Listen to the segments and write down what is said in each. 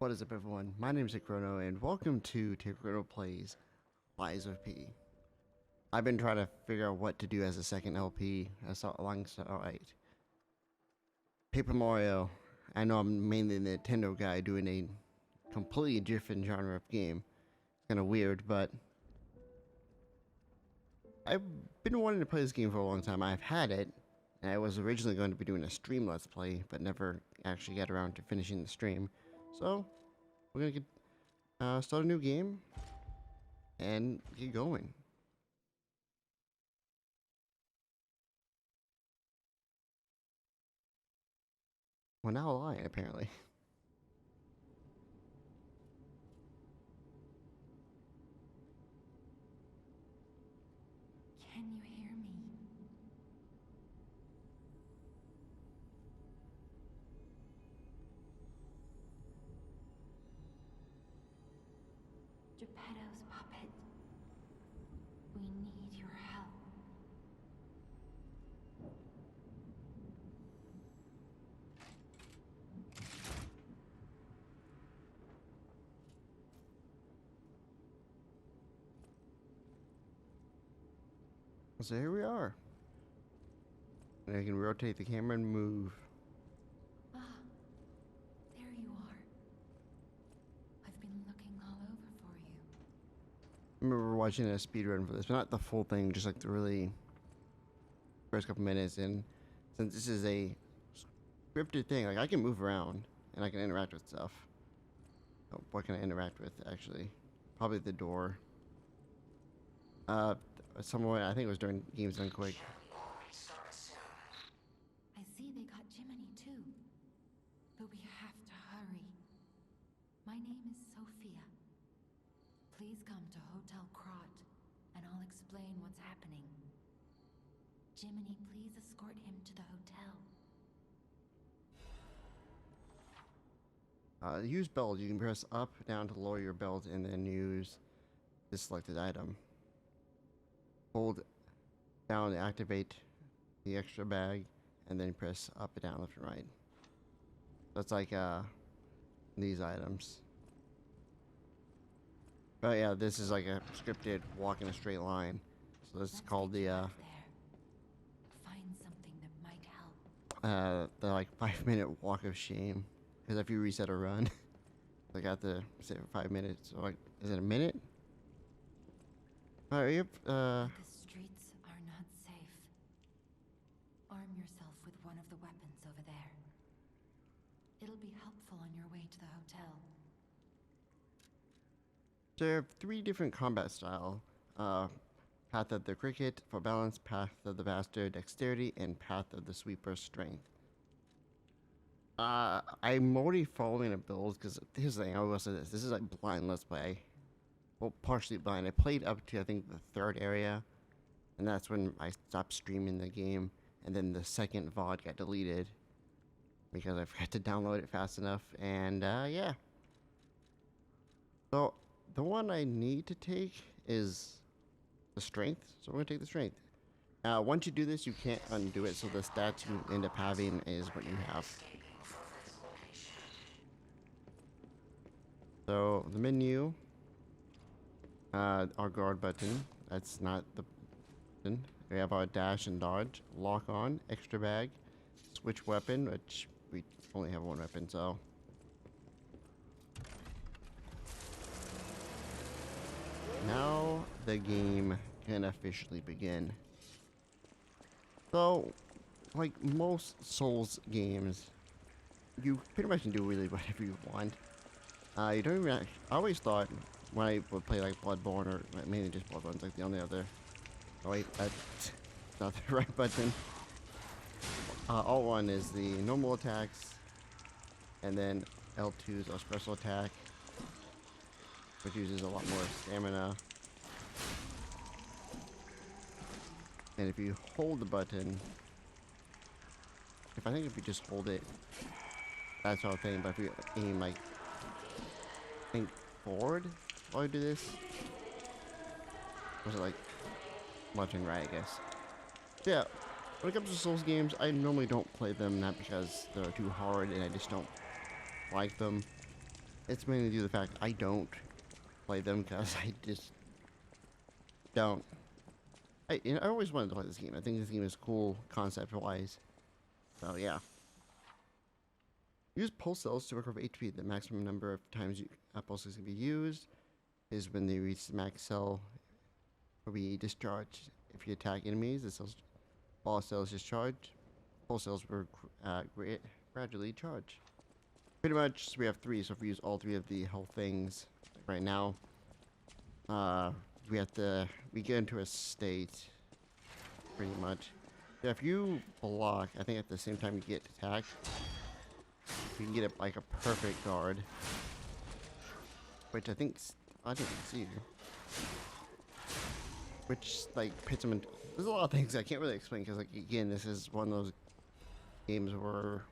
What is up, everyone? My name is Chrono, and welcome to Chrono Plays Lies of P. I've been trying to figure out what to do as a second LP alongside Paper Mario. I know I'm mainly the Nintendo guy doing a completely different genre of game. It's kind of weird, but I've been wanting to play this game for a long time. I've had it, and I was originally going to be doing a stream Let's Play, but never actually got around to finishing the stream. So, we're gonna start a new game and get going. We're now lying, apparently. Can you hear me? Geppetto's puppet. We need your help. So here we are. And I can rotate the camera and move. Ah, there you are. I've been looking all over for you. I remember watching a speedrun for this, but not the full thing, just like the really first couple minutes. And since this is a scripted thing, like I can move around and I can interact with stuff. Oh, what can I interact with, actually? Probably the door. Somewhere, I think it was during Games Done Quick. I see they got Jiminy too. But we have to hurry. My name is Sophia. Please come to Hotel Krot, and I'll explain what's happening. Jiminy, please escort him to the hotel. Use belt. You can press up, down to lower your belt, and then use this selected item. Hold down to activate the extra bag, and then press up and down, left and right. That's like these items. But yeah, this is like a scripted walk in a straight line. So this is called the Find something that might help. the like 5-minute walk of shame. Because if you reset a run, I got to sit for 5 minutes. So like, is it a minute? Alright, yep. The streets are not safe. Arm yourself with one of the weapons over there. It'll be helpful on your way to the hotel. There are 3 different combat style. Path of the Cricket for balance, Path of the Bastard dexterity, and Path of the Sweeper strength. I'm already following a build because here's the thing. I will say this: this is like blind Let's Play. Well, partially blind. I played up to I think the 3rd area, and that's when I stopped streaming the game. And then the second VOD got deleted because I forgot to download it fast enough. And yeah. So the one I need to take is the strength. So we're gonna take the strength. Once you do this, you can't undo it. So the stats you end up having is what you have. So the menu, our guard button, that's not the button. We have our dash and dodge, lock on, extra bag, switch weapon, which we only have one weapon, so. Now the game can officially begin. So, like most Souls games, you pretty much can do really whatever you want. You don't even. I always thought when I would play like Bloodborne or mainly just Bloodborne's like the only other. Oh wait, that's not the right button. Alt1 is the normal attacks, and then L2 is our special attack, which uses a lot more stamina. And if you hold the button, if you just hold it, that's our thing. But if you aim like. Think forward while I do this. Was it like left and right, I guess. Yeah, when it comes to Souls games, I normally don't play them, not because they're too hard and I just don't like them. it's mainly due to the fact I don't play them because I just don't. I always wanted to play this game. I think this game is cool concept-wise. So yeah. Use pulse cells to recover HP. The maximum number of times pulses can be used is when they reach the max cell will be discharged. If you attack enemies, the cells, all cells discharge. Pulse cells will gradually charge. Pretty much, we have 3, so if we use all 3 of the health things right now, we get into a state, pretty much. Yeah, if you block, I think at the same time you get attacked, you can get it like a perfect guard, which I didn't see, which like pits them in. There's a lot of things I can't really explain because, like, again, this is one of those games where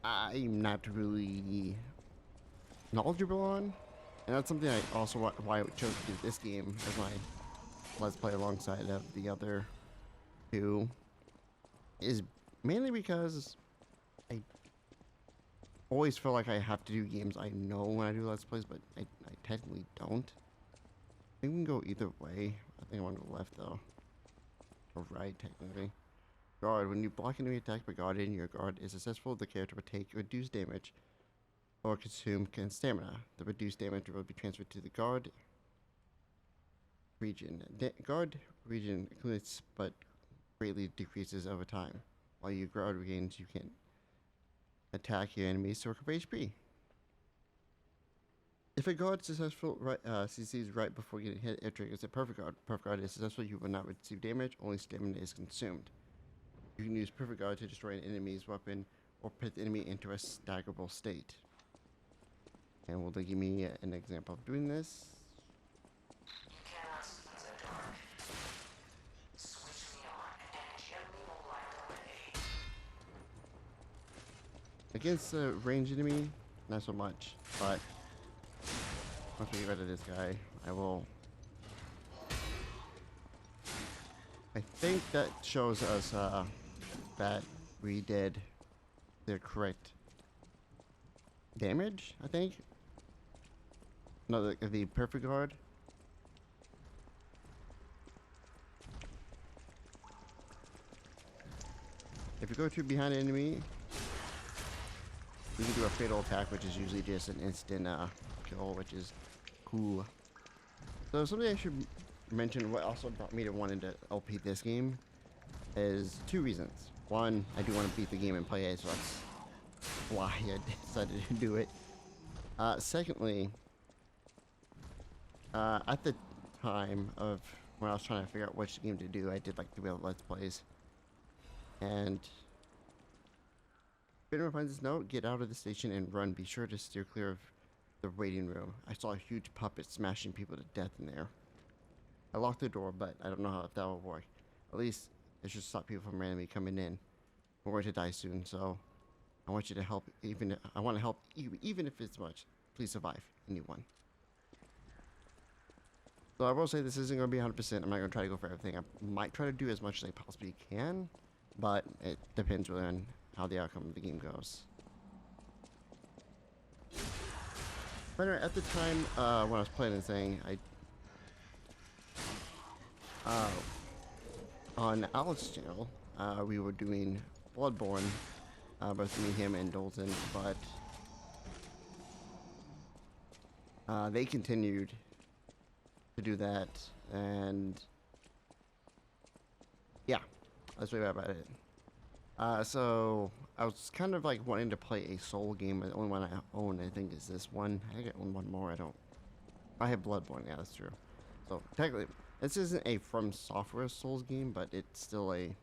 I'm not really knowledgeable on, and that's something I also why I chose to do this game as my let's play alongside of the other 2 is mainly because I always feel like I have to do games I know when I do let's plays, but I technically don't. I think we can go either way. I think I want to go left though, or right technically. Guard. When you block an enemy attack by guarding, your guard is successful. The character will take reduced damage or consume stamina. The reduced damage will be transferred to the guard region. Guard region accumulates but greatly decreases over time. While your guard regains, you can attack your enemies to recover HP. If a guard CCs right before getting hit, it triggers a perfect guard. Perfect guard is successful. You will not receive damage. Only stamina is consumed. You can use perfect guard to destroy an enemy's weapon or put the enemy into a staggerable state. And will they give me an example of doing this? You cannot see in the dark. Switch me on and gently light the way. Against a ranged enemy, not so much, but once we get rid of this guy, I will. I think that shows us that we did the correct damage, I think. No, the perfect guard. If you go to behind an enemy, you can do a fatal attack, which is usually just an instant kill, which is cool. So something I should mention, what also brought me to wanting to LP this game, is 2 reasons. One, I do want to beat the game and play it, so that's why I decided to do it. Secondly, at the time of when I was trying to figure out which game to do, I did like 3 other Let's Plays. And if anyone finds this note, get out of the station and run. Be sure to steer clear of the waiting room. I saw a huge puppet smashing people to death in there. I locked the door, but I don't know if that will work. At least it should stop people from randomly coming in. We're going to die soon, so I want you to help. I want to help even if it's much. Please survive, anyone. So I will say this isn't going to be 100%. I'm not going to try to go for everything. I might try to do as much as I possibly can, but it depends on how the outcome of the game goes. But anyway, at the time when I was playing this thing, on Alex's channel, we were doing Bloodborne, both me, him, and Dalton, but they continued to do that, and yeah, that's way about it. So I was kind of like wanting to play a Soul game, but the only one I own, I think, is this one. I think I own one more. I have Bloodborne. Yeah, that's true. So technically, this isn't a From Software Souls game, but it's still a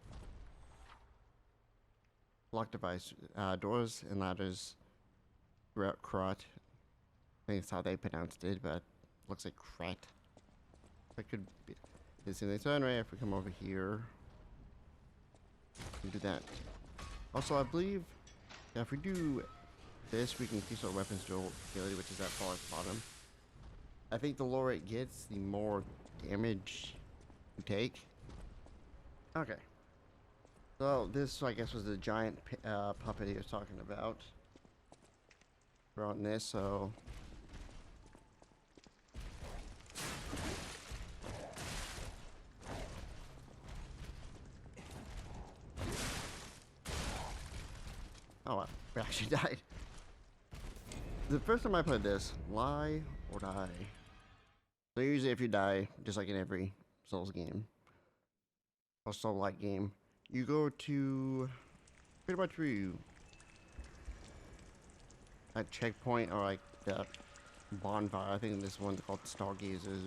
lock device. Doors and ladders throughout Krat. I think that's how they pronounced it, but it looks like Krat. That could be. So anyway, if we come over here, we can do that. Also, I believe if we do this, we can increase our weapons durability, which is that far at the bottom. I think the lower it gets, the more damage you take. Okay. So this, I guess, was the giant puppet he was talking about. We're on this, so. Oh, wow. We actually died. The first time I played this, lie or die. So usually if you die, just like in every Souls game, or Soul-like game, you go to pretty much where you a checkpoint or like the bonfire. I think this one's called Stargazers,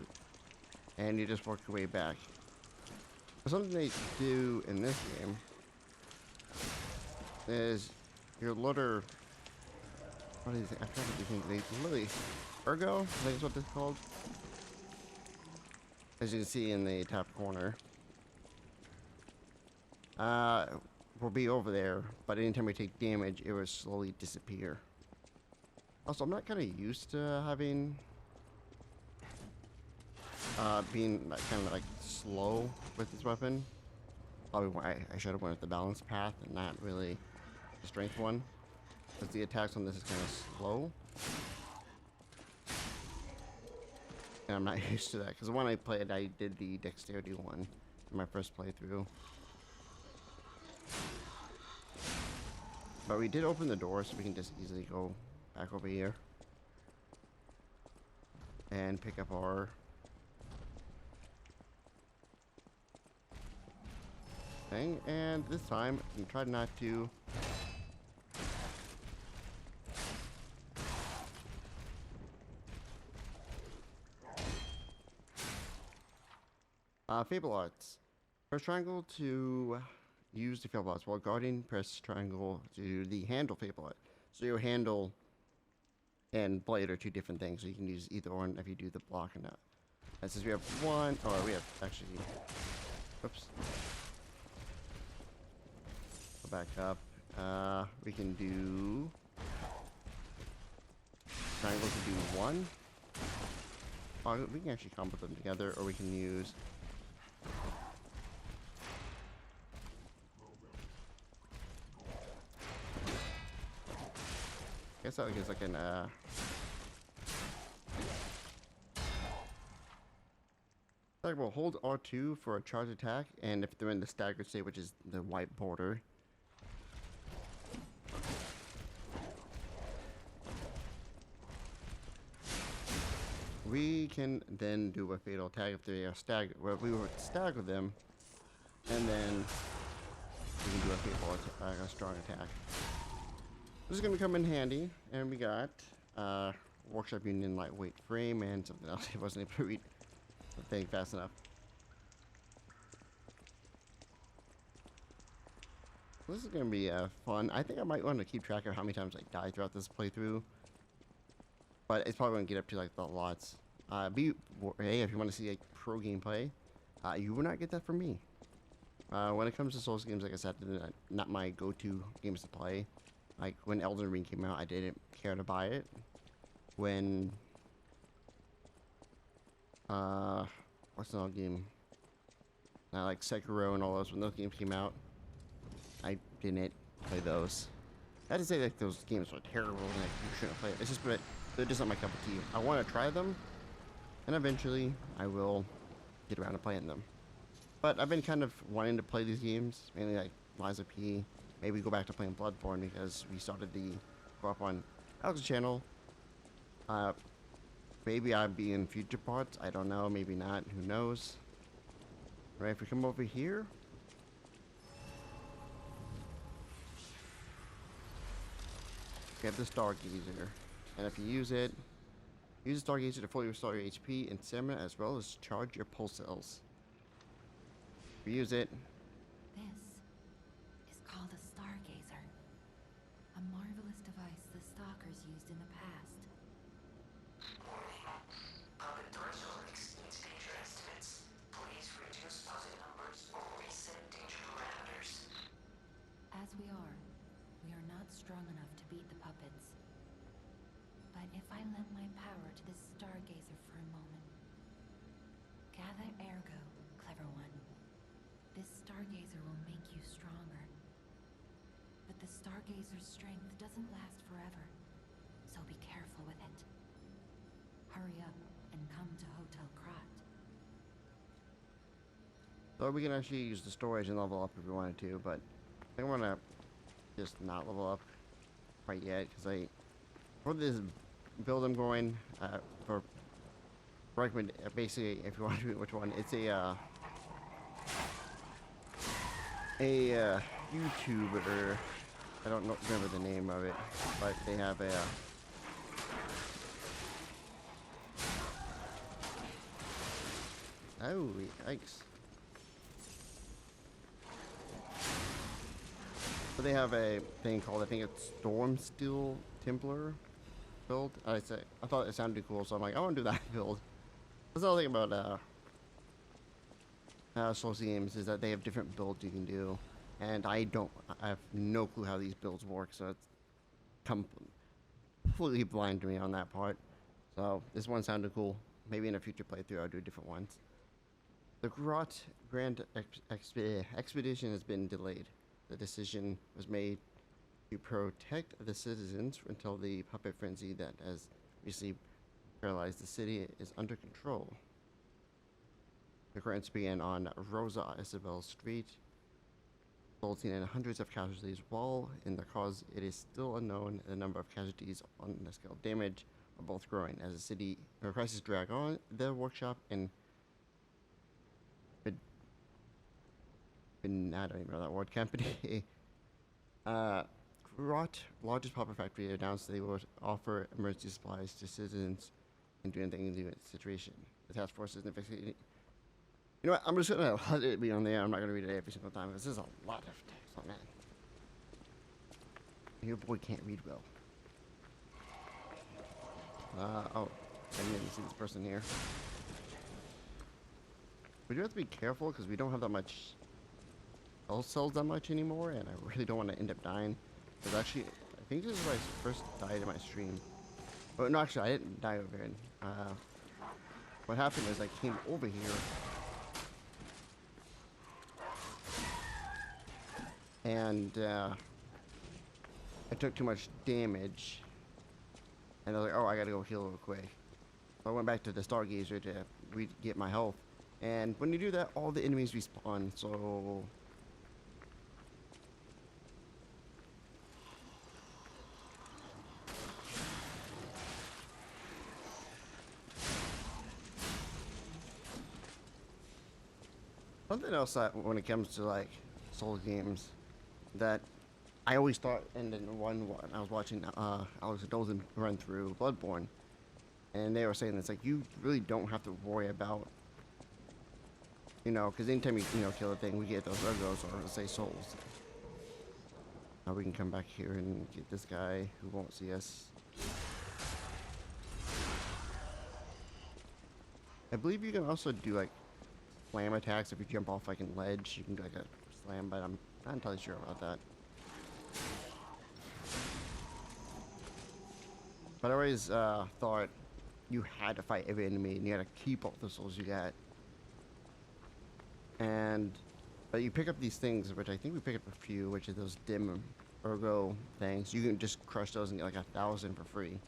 and you just work your way back. But something they do in this game is your looter. What is it? I'm trying to think. They literally Ergo. I think is what this is called. As you can see in the top corner, will be over there. But anytime we take damage, it will slowly disappear. Also, I'm not kind of used to having being kind of like slow with this weapon. Probably why I should have went with the balance path and not really the strength one, because the attacks on this is kind of slow. And I'm not used to that, because when I played, I did the dexterity one in my first playthrough. But we did open the door, so we can just easily go back over here and pick up our thing. And this time, I'm trying not to Fable Arts. Press triangle to use the Fable Arts, while guarding, press triangle to the handle Fable Art. So your handle and blade are two different things, so you can use either one if you do the block or not. And since we have one, or we have actually, oops, go back up. We can do triangle to do one. We can actually combo them together, or we can use I guess I can we'll hold R2 for a charge attack, and if they're in the staggered state, which is the white border, we can then do a fatal attack if they are staggered. Well, we will stagger them, and then we can do a fatal attack, a strong attack. This is going to come in handy, and we got Workshop Union lightweight frame and something else. It wasn't able to read the thing fast enough. This is going to be fun. I think I might want to keep track of how many times I die throughout this playthrough, but it's probably going to get up to like the lots. Hey, if you want to see like pro gameplay, you will not get that from me. When it comes to Souls games, like I said, not my go-to games to play. Like, when Elden Ring came out, I didn't care to buy it. When, what's another game? Like Sekiro and all those, when those games came out, I didn't play those. Not to say that those games were terrible and like, you shouldn't play it. It's just that they're just not my cup of tea. I want to try them, and eventually I will get around to playing them. But I've been kind of wanting to play these games, mainly like Lies of P. Maybe go back to playing Bloodborne because we started the co-op on Alex's channel. Maybe I'll be in future parts. I don't know. Maybe not. Who knows? Right, if we come over here. We have the Stargazer. And if you use it, use the Stargazer to fully restore your HP and stamina as well as charge your pulse cells. If you use it, called a Stargazer, a marvelous device the Stalkers used in the past. Warning. Puppet threshold exceeds danger estimates. Please reduce puppet numbers or reset danger parameters. As we are not strong enough to beat the puppets. But if I lend my power to this Stargazer for a moment. Gather ergo, clever one. This Stargazer will make you stronger. But the Stargazer's strength doesn't last forever, so so be careful with it. Hurry up and come to Hotel Krat. So we can actually use the storage and level up if we wanted to, but I think I'm gonna just not level up quite yet, because for this build I'm going, for recommend, basically, if you want to do which one, it's a YouTuber, I don't know, remember the name of it, but they have a, oh, yikes. But they have a thing called, I think it's Stormsteel Templar build. I thought it sounded cool, so I'm like, I want to do that build. That's the other thing about Souls games, is that they have different builds you can do, and I have no clue how these builds work, so it's completely blind to me on that part. So this one sounded cool. Maybe in a future playthrough I'll do different ones. The Grot Grand Expedition has been delayed. The decision was made to protect the citizens until the puppet frenzy that has recently paralyzed the city is under control. The occurrence began on Rosa Isabel Street, resulting in hundreds of casualties. While in the cause, it is still unknown the number of casualties on the scale of damage are both growing as the city crisis drag on. The workshop and I don't even know that word company. Grot, largest puppet factory, announced they would offer emergency supplies to citizens and do anything in the situation. The task force is investigating. You know what? I'm just gonna let it be on there. I'm not gonna read it every single time. This is a lot of text on that. Your boy can't read well. Oh, I didn't even see this person here. We do have to be careful because we don't have that much health cells that much anymore, and I really don't want to end up dying. Because actually, I think this is where I first died in my stream. But no, actually, I didn't die over here. What happened is I came over here. And I took too much damage. And I was like, oh, I gotta go heal real quick. So I went back to the Stargazer to get my health. And when you do that, all the enemies respawn, so... Something else that, when it comes to, like, Souls games, that I always thought, and then one I was watching Alex Dolan run through Bloodborne, and they were saying this, like, you really don't have to worry about, you know, because anytime you kill a thing, we get those Urgos, or let's say souls. Now we can come back here and get this guy who won't see us. I believe you can also do, like, slam attacks if you jump off, like, a ledge. You can do, like, a slam, but I'm not entirely sure about that. But I always thought you had to fight every enemy and you had to keep all the souls you got. But you pick up these things, which I think we pick up a few, which are those dim ergo things. You can just crush those and get like 1,000 for free.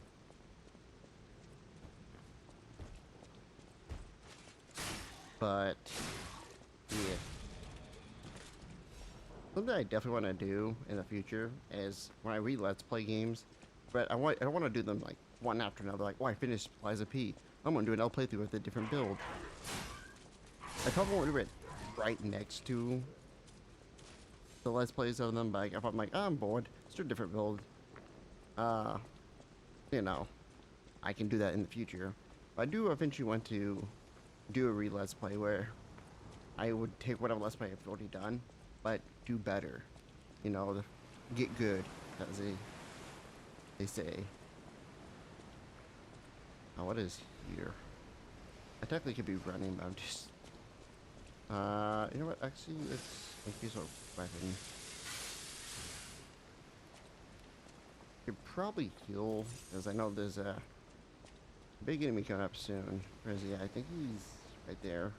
But yeah, something I definitely want to do in the future is when I read Let's Play games, but I don't want to do them like one after another. Like, oh, I finished Liza P. I'm gonna do an L playthrough with a different build. I probably won't do it right next to the Let's Plays of them, but if I'm like, oh, I'm bored, let's do a different build. You know, I can do that in the future. But I do eventually want to do a Let's Play where I would take whatever Let's Play I've already done, but do better. You know, get good, as they say. Now, what is here? I technically could be running, but I'm just... you know what? Actually, let's increase our weapon. Could probably heal, because I know there's a big enemy coming up soon. Where is he? I think he's right there.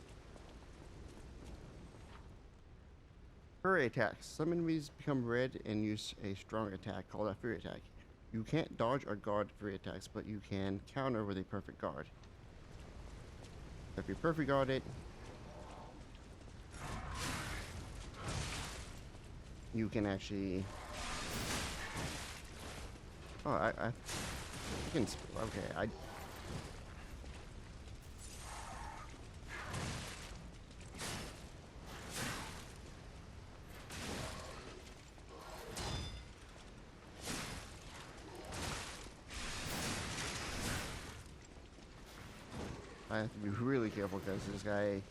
Fury attacks. Some enemies become red and use a strong attack called a Fury attack. You can't dodge or guard 3 attacks, but you can counter with a perfect guard. If you perfect guard it, you can actually... Oh, I can... Okay, I have to be really careful because this guy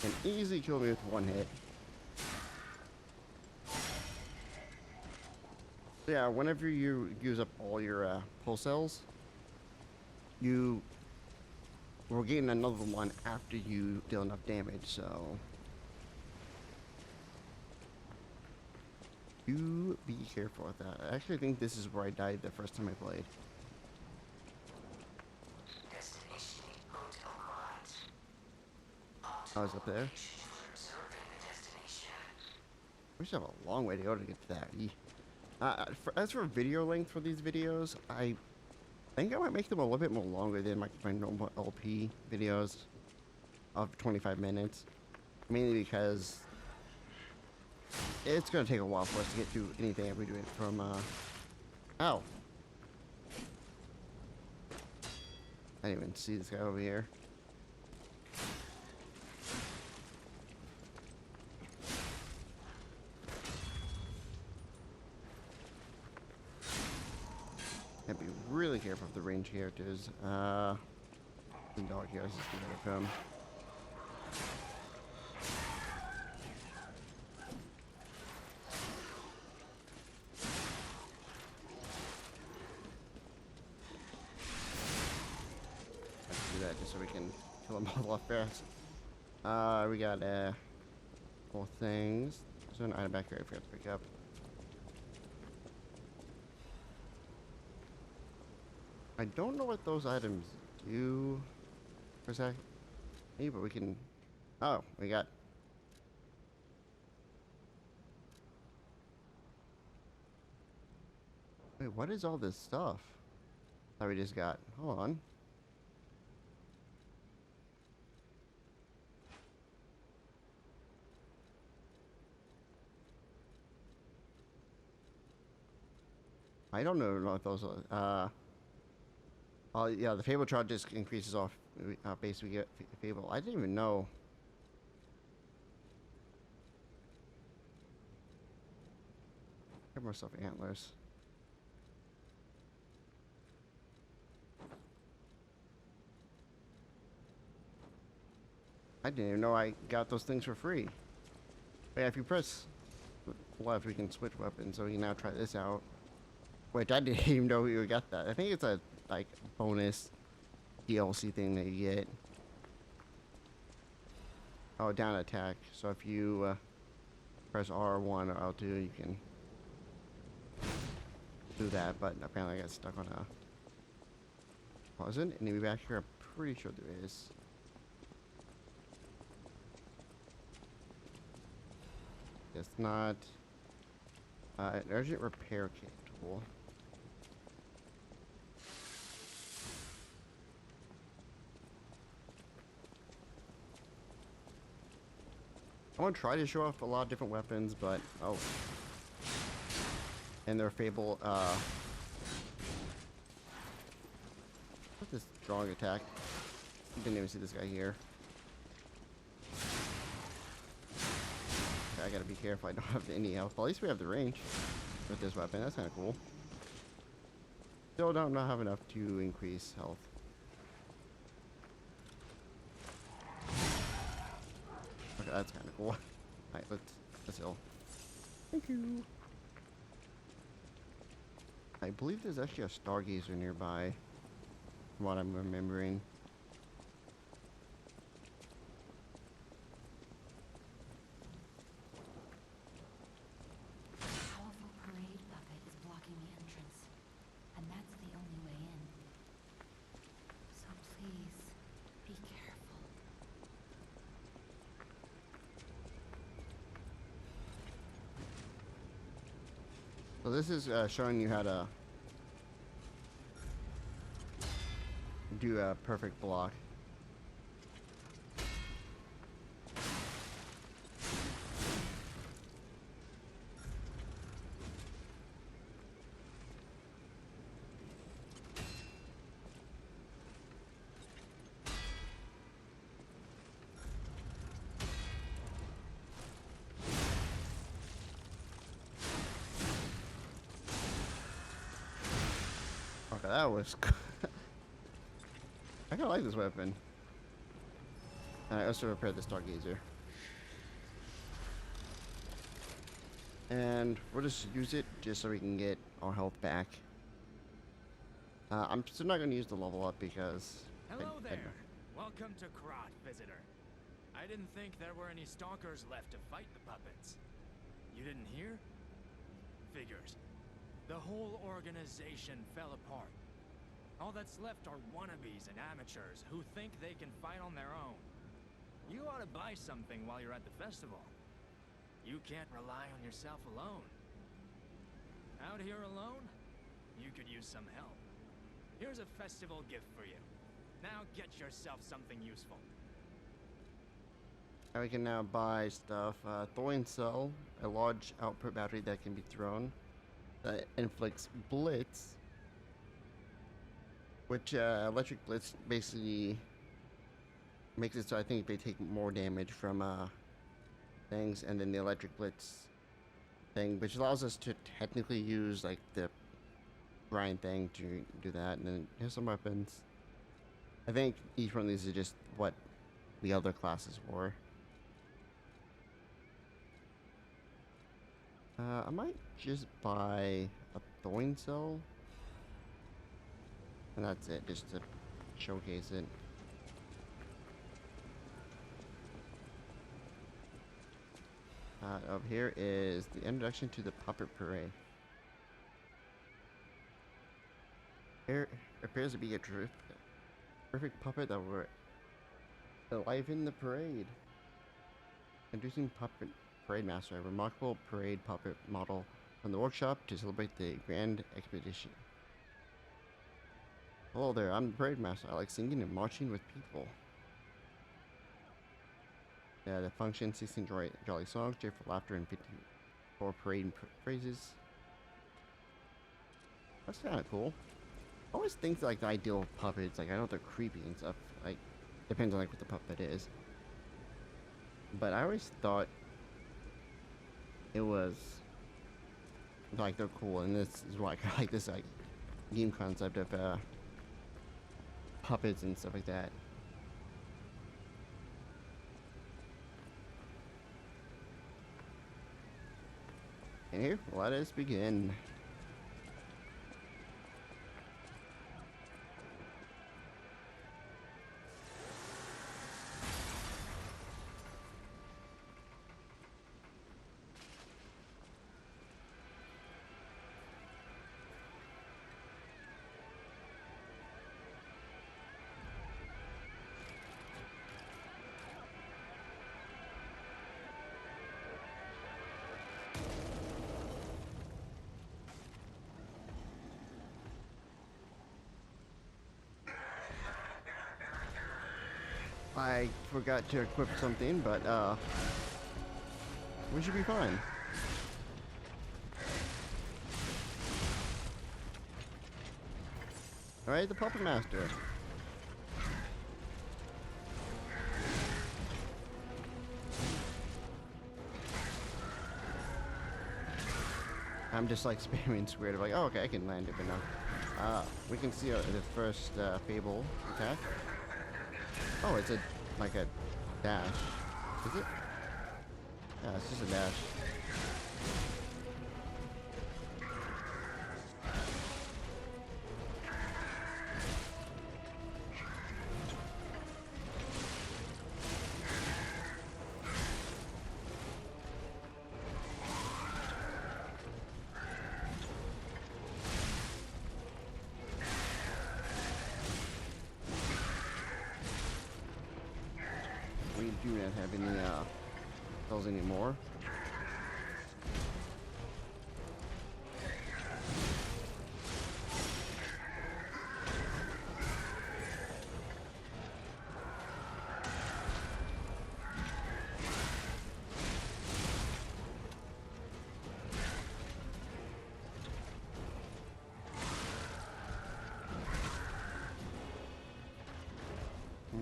can easily kill me with 1 hit. So yeah, whenever you use up all your pulse cells, you will gain another one after you deal enough damage, so... You be careful with that. I actually think this is where I died the first time I played. Destination Hotel Quad. I was up there. Location for observing the destination. We still have a long way to go to get to that. As for video length for these videos, I think I might make them a little bit more longer than my normal LP videos of 25 minutes. Mainly because it's going to take a while for us to get through anything that we're doing from, Ow! I didn't even see this guy over here. Have to be really careful of the range characters. The dog here is just gonna come. Let's do that just so we can kill them all off fast. We got 4 things. There's an item back here I forgot to pick up. I don't know what those items do per se. Hey, but we can... Oh, we got... Wait, what is all this stuff that we just got? Hold on. I don't know if those are... Oh, yeah, the Fable charge just increases off base we get Fable. I didn't even know. Have more stuff antlers. I didn't even know I got those things for free. But yeah, if you press left, we can switch weapons. So we can now try this out. Which I didn't even know we got that. I think it's a like bonus DLC thing that you get. Oh, down attack. So if you press R1 or L2, you can do that. But apparently I got stuck on a... Oh, is there an enemy back here? I'm pretty sure there is. It's not... an urgent repair kit tool. I want to try to show off a lot of different weapons, but oh, and their Fable. What's this strong attack? Didn't even see this guy here. Okay, I gotta be careful. I don't have any health. Well, at least we have the range with this weapon. That's kind of cool. Still don't not have enough to increase health. Okay, that's kind of cool. Alright, let's heal. Thank you. I believe there's actually a stargazer nearby, from what I'm remembering. Powerful parade bucket is blocking the entrance, and that's the only way in. So please, be careful. So this is showing you how to do a perfect block. Okay, that was. I kind of like this weapon. Alright, let's repair the stargazer. And we'll just use it just so we can get our health back. I'm still not going to use the level up because... Hello there! Welcome to Krot, visitor. I didn't think there were any stalkers left to fight the puppets. You didn't hear? Figures. The whole organization fell apart. All that's left are wannabes and amateurs who think they can fight on their own. You ought to buy something while you're at the festival. You can't rely on yourself alone. Out here alone? You could use some help. Here's a festival gift for you. Now get yourself something useful. We can now buy stuff. Thorium cell, a large output battery that can be thrown. That inflicts blitz. Which electric blitz basically makes it so I think they take more damage from things, and then the electric blitz thing, which allows us to technically use like the grind thing to do that. And then here's some weapons. I think each one of these is just what the other classes were. I might just buy a thorium cell. And that's it, just to showcase it. Up here is the introduction to the puppet parade. There appears to be a perfect puppet that will enliven the parade. Introducing Puppet Parade Master, a remarkable parade puppet model from the workshop to celebrate the grand expedition. Hello there, I'm the parade master. I like singing and marching with people. The function, 16 jolly songs, cheerful laughter, and 54 parade phrases. That's kind of cool. I always think like the ideal of puppets, like I know they're creepy and stuff, like depends on like what the puppet is. But I always thought it was like they're cool, and this is why I kind of like this like game concept of puppets and stuff like that. And here, let us begin. I forgot to equip something, but we should be fine. Alright, the Puppet Master. I'm just like spamming squared, like, oh, okay, I can land it, but no. We can see the first Fable attack. Oh, it's like a dash. Is it? Yeah, it's just a dash. We do not have any spells anymore.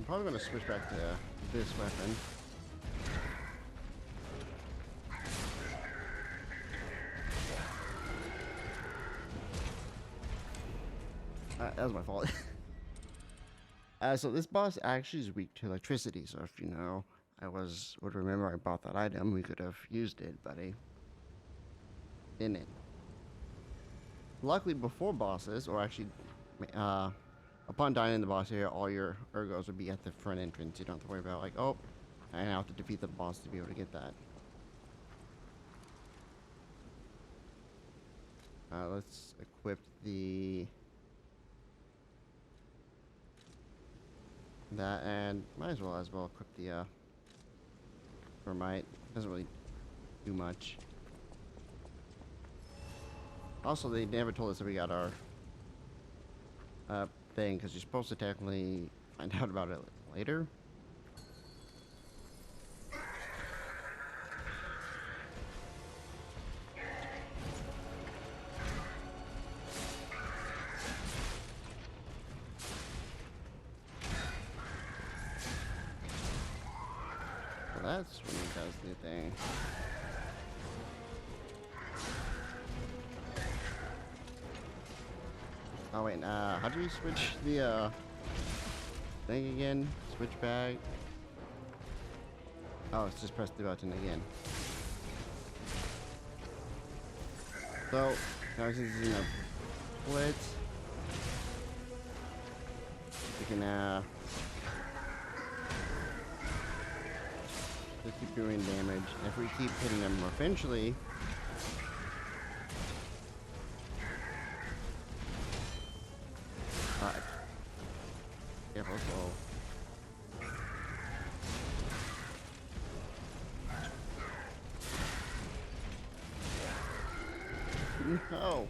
I'm probably gonna switch back to this weapon. That was my fault. So this boss actually is weak to electricity. So if you know, would remember I bought that item, we could have used it, but I didn't. Luckily, before bosses, or actually, upon dying in the boss area, all your ergos would be at the front entrance. You don't have to worry about like, oh, I have to defeat the boss to be able to get that. Let's equip that, and might as well equip the Thermite. Doesn't really do much. Also, they never told us that we got our thing, because you're supposed to technically find out about it later. That's when he does the thing. Oh wait, how do we switch the thing again? Switch back. Oh, it's just press the button again. So now since he's in a split, we can just keep doing damage. And if we keep hitting them eventually, careful, slow. No.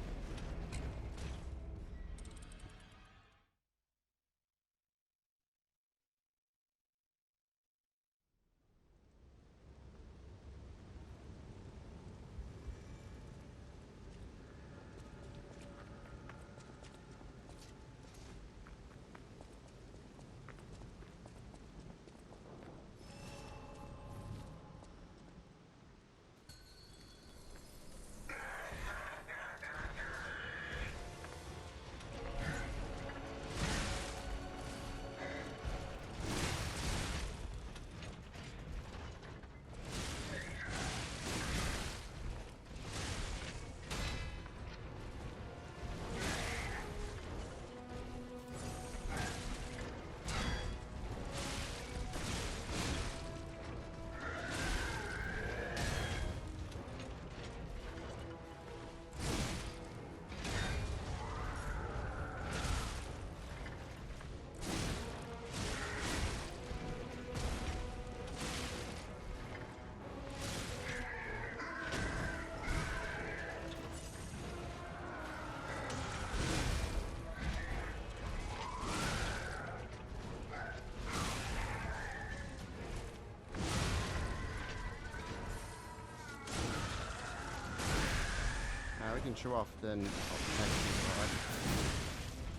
We can show off then.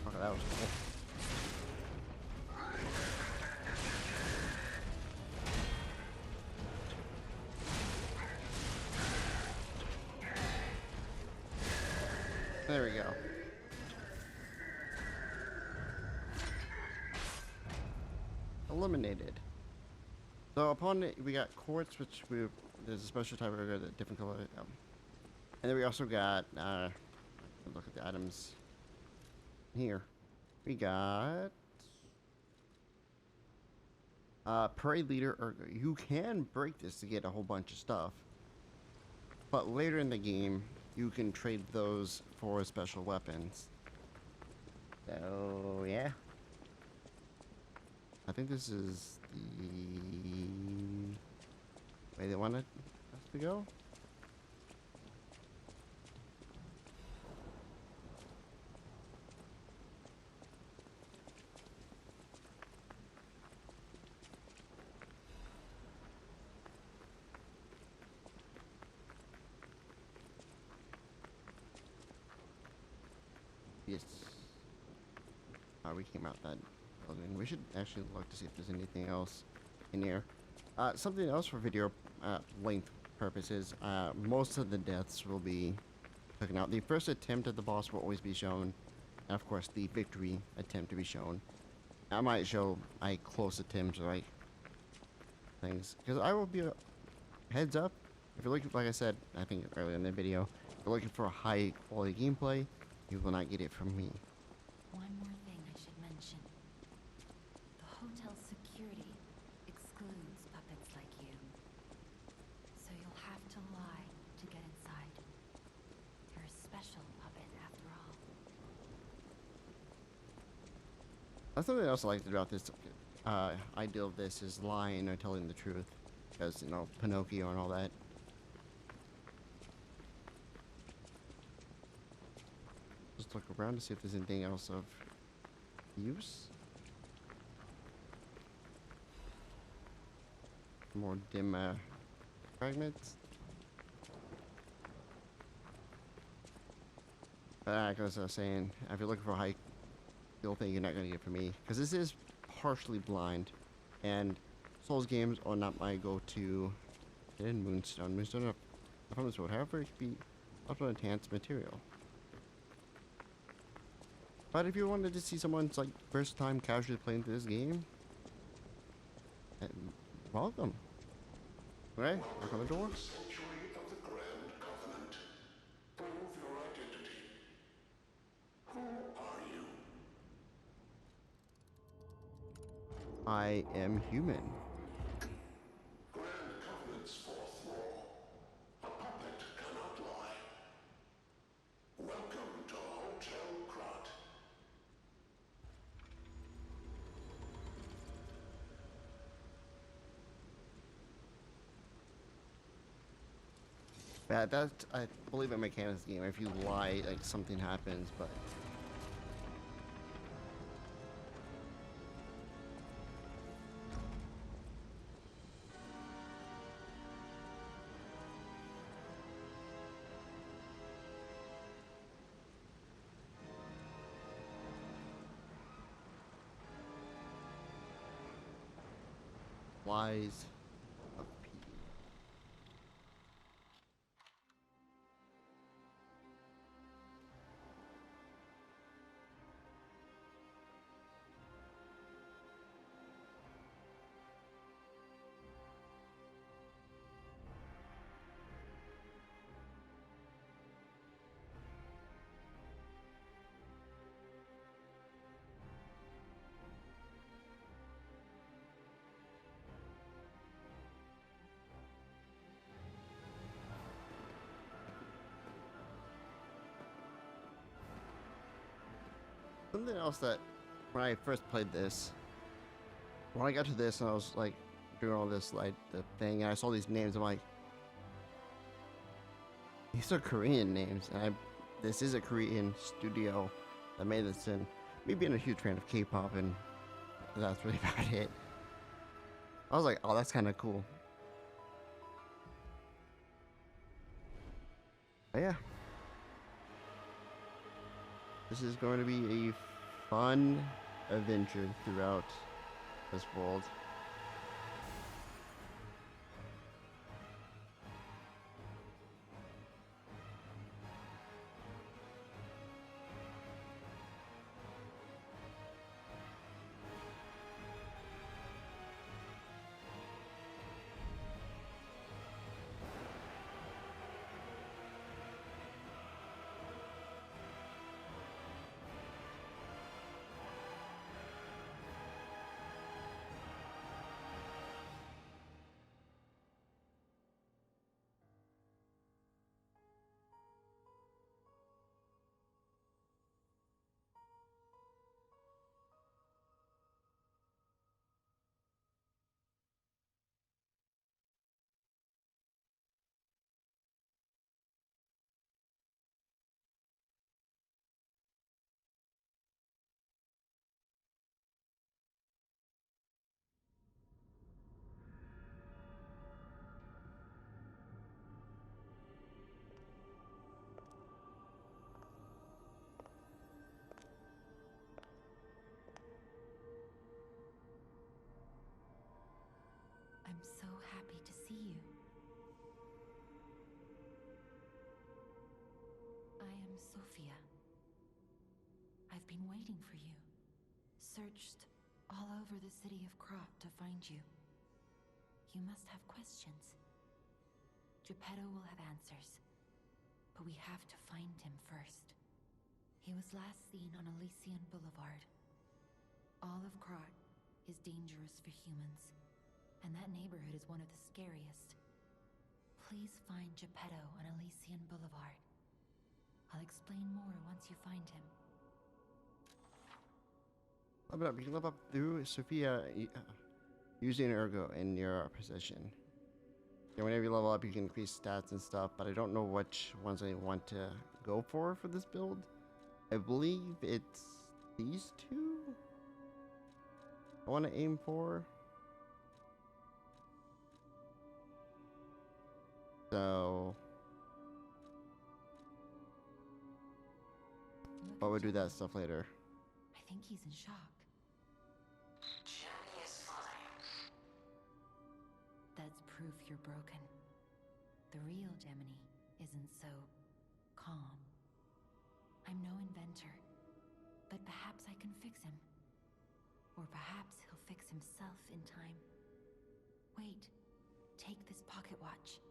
Okay, that was cool. There we go. Eliminated. So upon it, we got quartz, which there's a special type of ergo that different color. And then we also got, look at the items here. We got Parade Leader Ergo. You can break this to get a whole bunch of stuff, but later in the game, you can trade those for special weapons. So, yeah. I think this is the way they wanted us to go. Yes. We came out that building. We should actually look to see if there's anything else in here. Something else for video length purposes. Most of the deaths will be taken out. The first attempt at the boss will always be shown, and of course the victory attempt to be shown. I might show close attempts or things, because I will be heads up. If you're looking, like I said, I think earlier in the video, if you're looking for a high quality gameplay, you will not get it from me. One more thing I should mention. The hotel's security excludes puppets like you. So you'll have to lie to get inside. You're a special puppet after all. That's something else I liked about this ideal of this is lying or telling the truth, because you know Pinocchio and all that. Just look around to see if there's anything else of use. More dim fragments. Like I was saying, if you're looking for a high skill thing, you're not going to get it from me. Because this is partially blind. And Souls games are not my go-to. In Moonstone. Moonstone, I found this road. However, it could be also enhanced material. But if you wanted to see someone's like first time casually playing through this game, welcome. Right? Knock on the door. Sanctuary of the Grand Covenant. Prove your identity. Who are you? I am human. Grand Covenant's fourth law. A puppet cannot lie. Welcome to Hotel Krat. That's I believe a mechanics game. If you lie, like something happens, but lies of P. Something else that when I first played this, when I got to this and I was like doing all this like the thing, and I saw these names, I'm like, these are Korean names, and this is a Korean studio that made this. And me being a huge fan of K-pop, and that's really about it. I was like, oh, that's kind of cool. But yeah. This is going to be a fun adventure throughout this world. happy to see you. I am Sophia. I've been waiting for you. Searched all over the city of Krat to find you. You must have questions. Geppetto will have answers, but we have to find him first. He was last seen on Elysian Boulevard. All of Krat is dangerous for humans, and that neighborhood is one of the scariest. Please find Geppetto on Elysian Boulevard. I'll explain more once you find him. Level up. You can level up through Sophia using Ergo in your possession. And whenever you level up, you can increase stats and stuff, but I don't know which ones I want to go for this build. I believe it's these two I want to aim for. So, but we'll do that stuff later. I think he's in shock. Jiminy is fine. That's proof you're broken. The real Gemini isn't so calm. I'm no inventor, but perhaps I can fix him. Or perhaps he'll fix himself in time. Wait, take this pocket watch.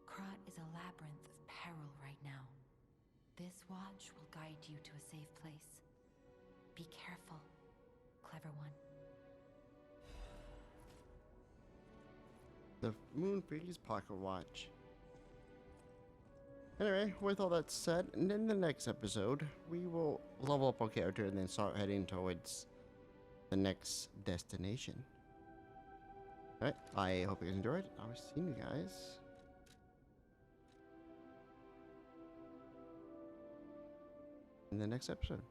Krat is a labyrinth of peril right now. This watch will guide you to a safe place. Be careful, clever one. The Moon Freeze Pocket Watch. Anyway, with all that said, and in the next episode, we will level up our character and then start heading towards the next destination. Alright, I hope you guys enjoyed. I'll see you guys in the next episode.